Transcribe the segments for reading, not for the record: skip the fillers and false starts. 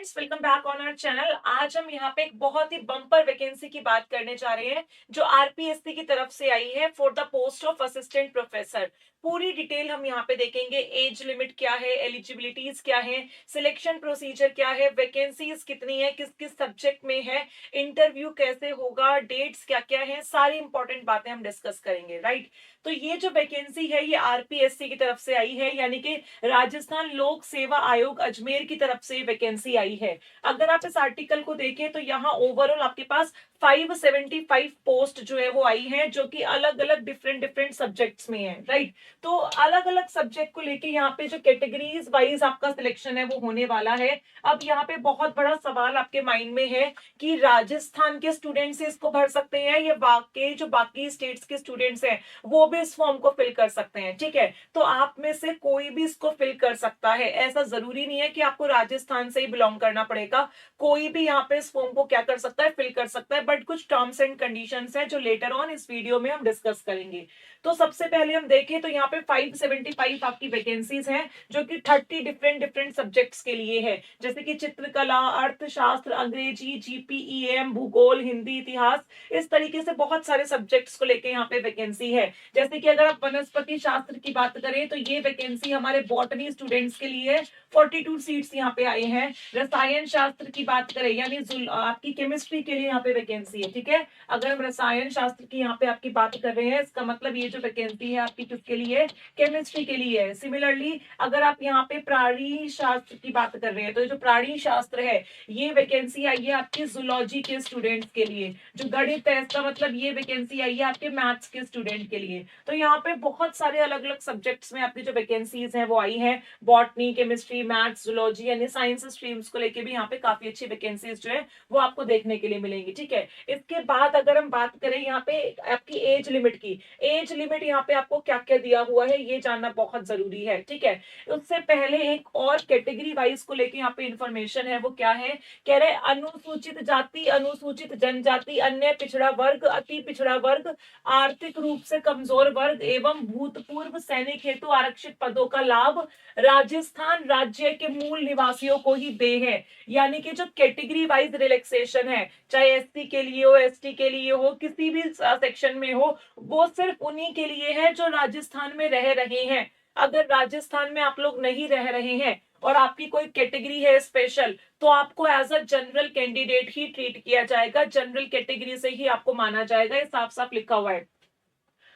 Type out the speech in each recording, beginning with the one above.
Friends, welcome back on our channel. आज हम यहाँ पे एक बहुत ही बम्पर वैकेंसी की बात करने जा रहे हैं जो आरपीएससी की तरफ से आई है for the post of assistant professor. पूरी डिटेल हम यहाँ पे देखेंगे। एज लिमिट क्या है, एलिजिबिलिटीज क्या है, सिलेक्शन प्रोसीजर क्या है, वैकेंसीज कितनी है, किस किस सब्जेक्ट में है, इंटरव्यू कैसे होगा, डेट्स क्या क्या है, सारी इंपॉर्टेंट बातें हम डिस्कस करेंगे। राइट। तो ये जो वैकेंसी है ये आरपीएससी की तरफ से आई है, यानी कि राजस्थान लोक सेवा आयोग अजमेर की तरफ से वैकेंसी आई है। अगर आप इस आर्टिकल को देखें तो यहाँ ओवरऑल आपके पास 575 पोस्ट जो है वो आई है, जो कि अलग अलग डिफरेंट डिफरेंट सब्जेक्ट्स में है। राइट। तो अलग अलग सब्जेक्ट को लेके यहाँ पे जो कैटेगरीज वाइज आपका सिलेक्शन है वो होने वाला है। अब यहाँ पे बहुत बड़ा सवाल आपके माइंड में है कि राजस्थान के स्टूडेंट्स इसको भर सकते हैं या बाकी जो बाकी स्टेट्स के स्टूडेंट्स हैं वो भी इस फॉर्म को फिल कर सकते हैं। ठीक है, तो आप में से कोई भी इसको फिल कर सकता है। ऐसा जरूरी नहीं है कि आपको राजस्थान से ही बिलोंग करना पड़ेगा। कोई भी यहाँ पे इस फॉर्म को क्या कर सकता है, फिल कर सकता है। बट कुछ टर्म्स एंड कंडीशंस हैं जो लेटर ऑन इस वीडियो में हम डिस्कस करेंगे। तो सबसे पहले हम देखें तो यहाँ पे 575 आपकी वैकेंसीज हैं जो कि 30 डिफरेंट डिफरेंट सब्जेक्ट्स के लिए है, जैसे कि चित्रकला, अर्थशास्त्र, अंग्रेजी, जीपीईएम, भूगोल, हिंदी, इतिहास। इस तरीके से बहुत सारे सब्जेक्ट्स को लेके यहाँ पे वैकेंसी है। जैसे कि अगर आप वनस्पति शास्त्र की बात करें तो ये वैकेंसी हमारे बॉटनी स्टूडेंट्स के लिए 42 सीट्स यहाँ पे आए हैं। रसायन शास्त्र की बात करें यानी आपकी केमिस्ट्री के लिए यहाँ पे वैकेंसी है। ठीक है, अगर हम रसायन शास्त्र की यहाँ पे आपकी बात कर रहे हैं, इसका मतलब ये जो वैकेंसी है आपकी किसके लिए, केमिस्ट्री के लिए है। सिमिलरली अगर आप यहाँ पे प्राणी शास्त्र की बात कर रहे हैं तो ये जो प्राणी शास्त्र है ये वैकेंसी आई है आपकी जूलॉजी के स्टूडेंट्स के लिए। जो गणित है इसका मतलब ये वैकेंसी आई है आपके मैथ्स के स्टूडेंट के लिए। तो यहाँ पे बहुत सारे अलग अलग सब्जेक्ट्स में आपकी जो वैकेंसीज हैं वो आई है। बॉटनी, केमिस्ट्री, मैथ्स, जूलॉजी यानी साइंस स्ट्रीम्स को लेके भी यहाँ पे काफी अच्छी वैकेंसीज जो है वो आपको देखने के लिए मिलेंगी। ठीक है, इसके बाद अगर हम बात करें यहाँ पे आपकी एज लिमिट की, एज लिमिट यहाँ पे आपको क्या क्या दिया हुआ है ये जानना बहुत जरूरी है। ठीक है, उससे पहले एक और कैटेगरी वाइज को लेके यहाँ पे इंफॉर्मेशन है, वो क्या है, कह रहे अनुसूचित जाति, अनुसूचित जनजाति, अन्य पिछड़ा वर्ग, अति पिछड़ा वर्ग, आर्थिक रूप से कमजोर वर्ग एवं भूतपूर्व सैनिक हेतु आरक्षित पदों का लाभ राजस्थान राज्य के मूल निवासियों को ही दे है। यानी कि जो कैटेगरी वाइज रिलैक्सेशन है, चाहे एससी के लिए हो, एसटी के लिए हो, किसी भी सेक्शन में हो, वो सिर्फ उन्हीं के लिए है जो राजस्थान में रह रहे हैं। अगर राजस्थान में आप लोग नहीं रह रहे हैं और आपकी कोई कैटेगरी है स्पेशल, तो आपको एज अ जनरल कैंडिडेट ही ट्रीट किया जाएगा, जनरल कैटेगरी से ही आपको माना जाएगा। ये साफ साफ लिखा हुआ है।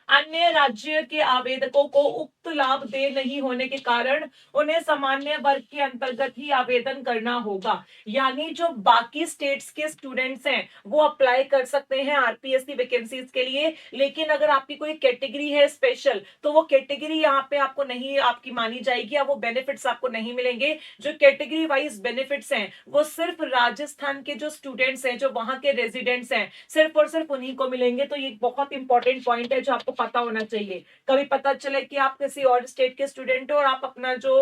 अन्य राज्य के आवेदकों को उक्त लाभ दे नहीं होने के कारण उन्हें सामान्य वर्ग के अंतर्गत ही आवेदन करना होगा। यानी जो बाकी स्टेट्स के स्टूडेंट्स हैं वो अप्लाई कर सकते हैं आरपीएससी वैकेंसीज के लिए, लेकिन अगर आपकी कोई कैटेगरी है स्पेशल तो वो कैटेगरी यहाँ पे आपको नहीं आपकी मानी जाएगी या वो बेनिफिट्स आपको नहीं मिलेंगे। जो कैटेगरी वाइज बेनिफिट्स हैं वो सिर्फ राजस्थान के जो स्टूडेंट्स हैं, जो वहां के रेजिडेंट्स हैं, सिर्फ और सिर्फ उन्हीं को मिलेंगे। तो ये बहुत इंपॉर्टेंट पॉइंट है जो आपको पता होना चाहिए। कभी पता चले कि आप किसी और स्टेट के स्टूडेंट हो और आप अपना जो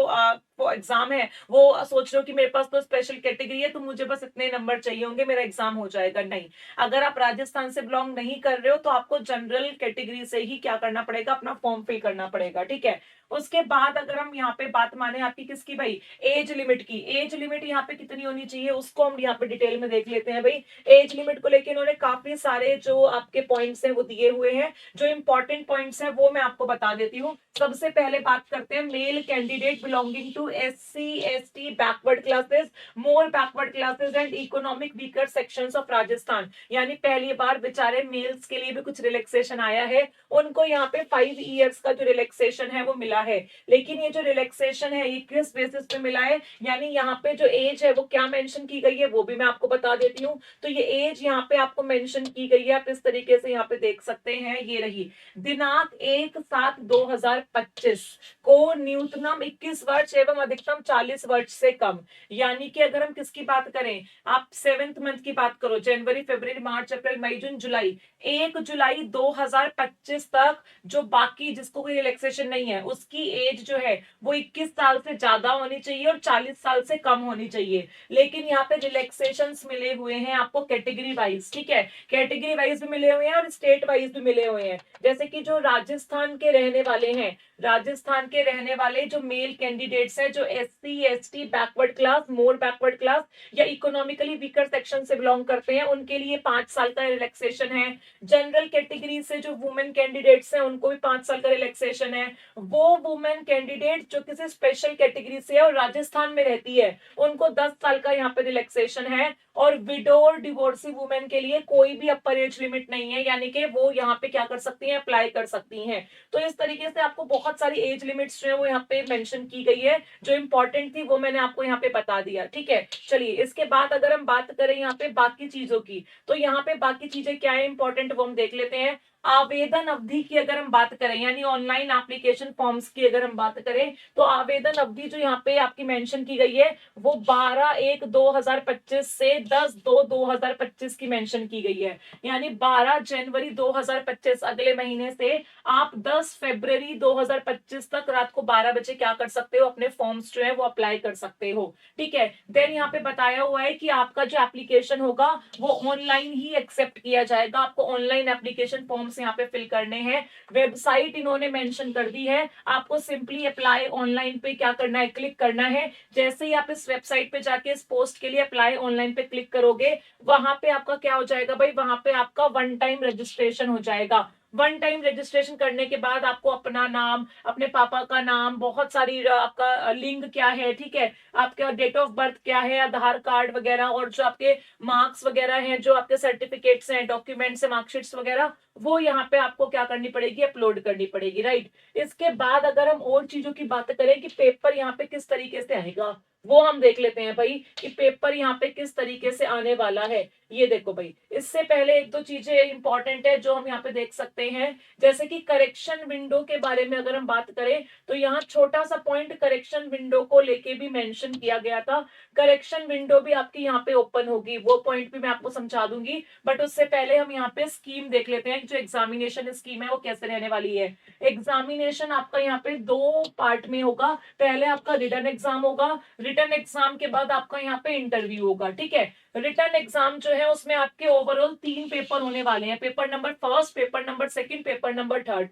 एग्जाम है वो सोच रहे हो कि मेरे पास तो स्पेशल कैटेगरी है तो मुझे बस इतने नंबर चाहिए होंगे, मेरा एग्जाम हो जाएगा। नहीं, अगर आप राजस्थान से बिलोंग नहीं कर रहे हो तो आपको जनरल कैटेगरी से ही क्या करना पड़ेगा, अपना फॉर्म फिल करना पड़ेगा। ठीक है, उसके बाद अगर हम यहाँ पे बात माने आपकी किसकी भाई, एज लिमिट की, एज लिमिट यहाँ पे कितनी होनी चाहिए उसको हम यहाँ पे डिटेल में देख लेते हैं। भाई एज लिमिट को लेकर इन्होंने काफी सारे जो आपके पॉइंट्स हैं वो दिए हुए हैं। जो इंपॉर्टेंट पॉइंट्स हैं वो मैं आपको बता देती हूँ। सबसे पहले बात करते हैं male candidate belonging to SC ST backward classes, more backward classes and economic weaker sections of Rajasthan. यानी पहली बार बेचारे मेल्स के लिए भी कुछ रिलैक्सेशन आया है, उनको यहाँ पे 5 इयर्स का जो रिलैक्सेशन है वो मिला है। लेकिन ये जो रिलैक्सेशन है ये किस बेसिस पे मिला है, यानी यहाँ पे जो एज है वो क्या मेंशन की गई है वो भी मैं आपको बता देती हूँ। तो ये एज यहाँ पे आपको मेंशन की गई है, आप इस तरीके से यहाँ पे देख सकते हैं। ये रही दिनांक 1/7/2025 को न्यूनतम 21 वर्ष एवं अधिकतम 40 वर्ष से कम। यानी कि अगर हम किसकी बात करें, आप 7th मंथ की बात करो, जनवरी, फरवरी, मार्च, अप्रैल, मई, जून, जुलाई, 1 जुलाई 2025 तक जो बाकी जिसको कोई रिलैक्सेशन नहीं है उसकी एज जो है वो 21 साल से ज्यादा होनी चाहिए और 40 साल से कम होनी चाहिए। लेकिन यहाँ पे रिलैक्सेशंस मिले हुए हैं आपको कैटेगरी वाइज। ठीक है, कैटेगरी वाइज भी मिले हुए हैं और स्टेट वाइज भी मिले हुए हैं। जैसे कि जो राजस्थान के रहने वाले हैं राजस्थान के रहने वाले जो मेल कैंडिडेट्स हैं, जो SC ST बैकवर्ड क्लास, मोर बैकवर्ड क्लास या इकोनॉमिकली वीकर सेक्शन से बिलोंग करते हैं, उनके लिए 5 साल का रिलैक्सेशन है। जनरल कैटेगरी से जो वुमेन कैंडिडेट्स हैं उनको भी 5 साल का रिलैक्सेशन है। वो वुमेन कैंडिडेट जो किसी स्पेशल कैटेगरी से है और राजस्थान में रहती है, उनको 10 साल का यहाँ पे रिलैक्सेशन है। और विडो और डिवोर्सी वुमेन के लिए कोई भी अपर एज लिमिट नहीं है, यानी कि वो यहाँ पे क्या कर सकती हैं, अप्लाई कर सकती हैं। तो इस तरीके से आपको बहुत सारी एज लिमिट्स जो है वो यहाँ पे मेंशन की गई है, जो इंपॉर्टेंट थी वो मैंने आपको यहाँ पे बता दिया। ठीक है, चलिए इसके बाद अगर हम बात करें यहाँ पे बाकी चीजों की, तो यहाँ पे बाकी चीजें क्या है इंपॉर्टेंट वो हम देख लेते हैं। आवेदन अवधि की अगर हम बात करें, यानी ऑनलाइन एप्लीकेशन फॉर्म्स की अगर हम बात करें, तो आवेदन अवधि जो यहाँ पे आपकी मेंशन की गई है वो 12/1/2025 से 10/2/2025 की मेंशन की गई है। यानी 12 जनवरी 2025 अगले महीने से आप 10 फरवरी 2025 तक रात को 12 बजे क्या कर सकते हो, अपने फॉर्म्स जो है वो अप्लाई कर सकते हो। ठीक है, देन यहाँ पे बताया हुआ है कि आपका जो एप्लीकेशन होगा वो ऑनलाइन ही एक्सेप्ट किया जाएगा। आपको ऑनलाइन एप्लीकेशन फॉर्म्स यहाँ पे फिल करने हैं। वेबसाइट इन्होंने मेंशन कर दी है, आपको सिंपली अप्लाई ऑनलाइन पे क्या करना है, क्लिक करना है। जैसे ही आप इस वेबसाइट पे जाके इस पोस्ट के लिए अप्लाई ऑनलाइन पे क्लिक करोगे, वहां पे आपका क्या हो जाएगा भाई, वहां पे आपका वन टाइम रजिस्ट्रेशन हो जाएगा। वन टाइम रजिस्ट्रेशन करने के बाद आपको अपना नाम, अपने पापा का नाम, बहुत सारी आपका लिंग क्या है, ठीक है, आपका डेट ऑफ बर्थ क्या है, आधार कार्ड वगैरह, और जो आपके मार्क्स वगैरह हैं, जो आपके सर्टिफिकेट्स हैं, डॉक्यूमेंट्स हैं, मार्कशीट्स वगैरह, वो यहाँ पे आपको क्या करनी पड़ेगी, अपलोड करनी पड़ेगी। राइट, इसके बाद अगर हम और चीजों की बात करें कि पेपर यहाँ पे किस तरीके से आएगा, वो हम देख लेते हैं भाई कि पेपर यहाँ पे किस तरीके से आने वाला है। ये देखो भाई, इससे पहले एक दो चीजें इंपॉर्टेंट है जो हम यहाँ पे देख सकते हैं। जैसे कि करेक्शन विंडो के बारे में अगर हम बात करें, तो यहाँ छोटा सा पॉइंट करेक्शन विंडो को लेके भी मेंशन किया गया था। करेक्शन विंडो भी आपकी यहाँ पे ओपन होगी, वो पॉइंट भी मैं आपको समझा दूंगी, बट उससे पहले हम यहाँ पे स्कीम देख लेते हैं, जो एग्जामिनेशन स्कीम है वो कैसे रहने वाली है। एग्जामिनेशन आपका यहाँ पे 2 पार्ट में होगा। पहले आपका रिटन एग्जाम होगा, रिटन एग्जाम के बाद आपका यहाँ पे इंटरव्यू होगा। ठीक है, रिटन एग्जाम जो है उसमें आपके ओवरऑल 3 पेपर होने वाले हैं, paper number first, paper number second, paper number third.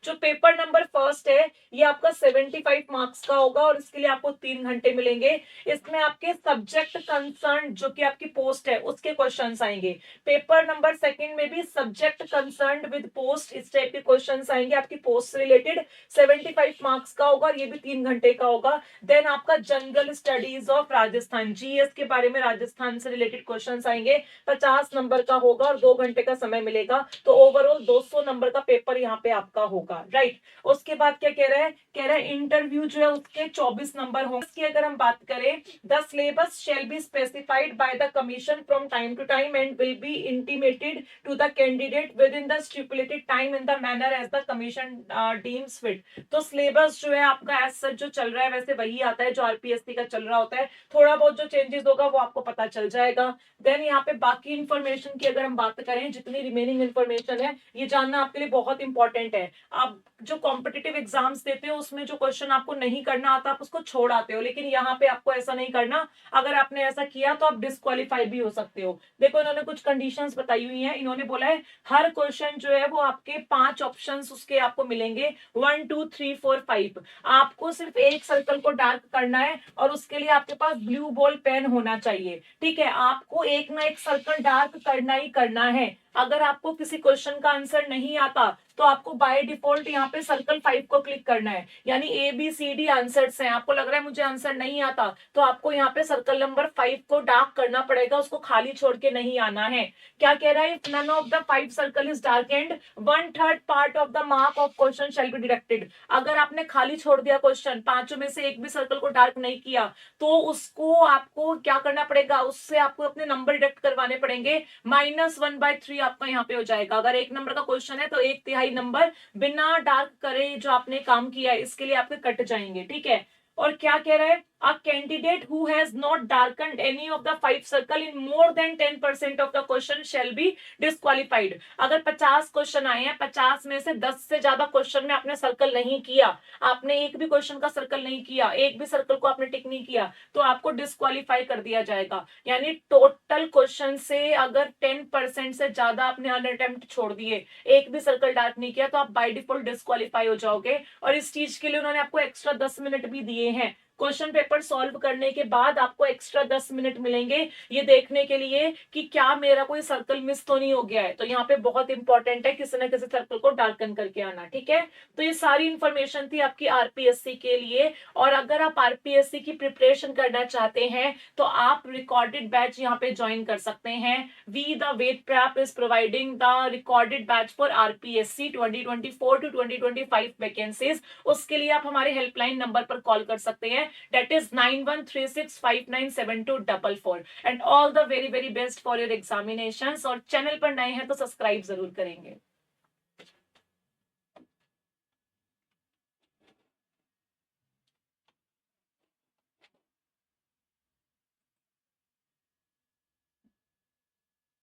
जो पेपर नंबर फर्स्ट है ये आपका 75 मार्क्स का होगा और इसके लिए आपको 3 घंटे मिलेंगे। इसमें आपके सब्जेक्ट कंसर्न जो कि आपकी पोस्ट है उसके क्वेश्चंस आएंगे। पेपर नंबर सेकंड में भी सब्जेक्ट कंसर्न विद पोस्ट, इस टाइप के क्वेश्चंस आएंगे आपकी पोस्ट से रिलेटेड, 75 मार्क्स का होगा और ये भी 3 घंटे का होगा। देन आपका general studies of Rajasthan, GS के बारे में राजस्थान से रिलेटेड क्वेश्चंस आएंगे, 50 नंबर का होगा और 2 घंटे का समय मिलेगा। तो ओवरऑल 200 नंबर का पेपर यहाँ पे आपका होगा। राइट, उसके बाद क्या कह रहा है, कह रहा है इंटरव्यू जो है उसके 24 नंबर होंगे। इसकी अगर हम बात करें, the syllabus shall be specified by the commission from time to time and will be intimated to the candidate within the stipulated time in the manner as the commission deems fit. तो syllabus जो है आपका as such जो चल रहा है वैसे वही आता है जो RPSC का चल रहा होता है, थोड़ा बहुत जो चेंजेस होगा वो आपको पता चल जाएगा। देन यहाँ पे बाकी इंफॉर्मेशन की अगर हम बात करें, जितनी रिमेनिंग इंफॉर्मेशन है ये जानना आपके लिए बहुत इंपॉर्टेंट है। आप जो कॉम्पिटिटिव एग्जाम्स देते हो उसमें जो क्वेश्चन आपको नहीं करना आता आप उसको छोड़ आते हो, लेकिन यहाँ पे आपको ऐसा नहीं करना। अगर आपने ऐसा किया तो आप डिस्क्वालीफाई भी हो सकते हो। देखो इन्होंने कुछ कंडीशंस बताई हुई हैं, इन्होंने बोला है हर क्वेश्चन जो है वो आपके 5 ऑप्शंस उसके आपको मिलेंगे, 1 2 3 4 5। आपको सिर्फ एक सर्कल को डार्क करना है और उसके लिए आपके पास ब्लू बॉल पेन होना चाहिए। ठीक है, आपको एक ना एक सर्कल डार्क करना ही करना है। अगर आपको किसी क्वेश्चन का आंसर नहीं आता तो आपको बाय डिफॉल्ट यहाँ पे सर्कल 5 को क्लिक करना है, यानी ABCD आंसर्स हैं, आपको लग रहा है मुझे आंसर नहीं आता तो आपको यहाँ पे सर्कल नंबर 5 को डार्क करना पड़ेगा, उसको खाली छोड़ के नहीं आना है। क्या कह रहा है, none of the 5 circle is dark and 1/3 part of the mark of question shall be deducted. अगर आपने खाली छोड़ दिया क्वेश्चन, पांचों में से एक भी सर्कल को डार्क नहीं किया, तो उसको आपको क्या करना पड़ेगा, उससे आपको अपने नंबर डिडक्ट करवाने पड़ेंगे, -1/3 आपका यहाँ पे हो जाएगा। अगर 1 नंबर का क्वेश्चन है तो 1/3 नंबर बिना डार्क करे जो आपने काम किया है इसके लिए आपके कट जाएंगे। ठीक है, और क्या कह रहा है, a candidate who has not darkened any of the 5 circle in more than 10% of the question shall be disqualified. अगर 50 क्वेश्चन आए हैं, 50 में से 10 से ज्यादा क्वेश्चन में आपने सर्कल नहीं किया, आपने एक भी क्वेश्चन का सर्कल नहीं किया, एक भी सर्कल को आपने टिक नहीं किया, तो आपको डिस्क्वालीफाई कर दिया जाएगा। यानी टोटल क्वेश्चन से अगर 10% से ज्यादा आपने अनअटेम्प्ट छोड़ दिए, एक भी सर्कल डार्क नहीं किया, तो आप बाय डिफॉल्ट डिस्क्वालीफाई हो जाओगे। और इस चीज के लिए उन्होंने आपको एक्स्ट्रा 10 मिनट भी दिए हैं। क्वेश्चन पेपर सॉल्व करने के बाद आपको एक्स्ट्रा 10 मिनट मिलेंगे ये देखने के लिए कि क्या मेरा कोई सर्कल मिस तो नहीं हो गया है। तो यहाँ पे बहुत इंपॉर्टेंट है किसी ना किसी सर्कल को डार्कन करके आना, ठीक है। तो ये सारी इंफॉर्मेशन थी आपकी आरपीएससी के लिए। और अगर आप आरपीएससी की प्रिपरेशन करना चाहते हैं तो आप रिकॉर्डेड बैच यहाँ पे ज्वाइन कर सकते हैं। We the wet prep is providing the recorded batch for RPSC 2024 to 2025 vacancies. उसके लिए आप हमारे हेल्पलाइन नंबर पर कॉल कर सकते हैं, that is 9136597244। And all the very very best for your examinations. और चैनल पर नए हैं तो सब्सक्राइब जरूर करेंगे।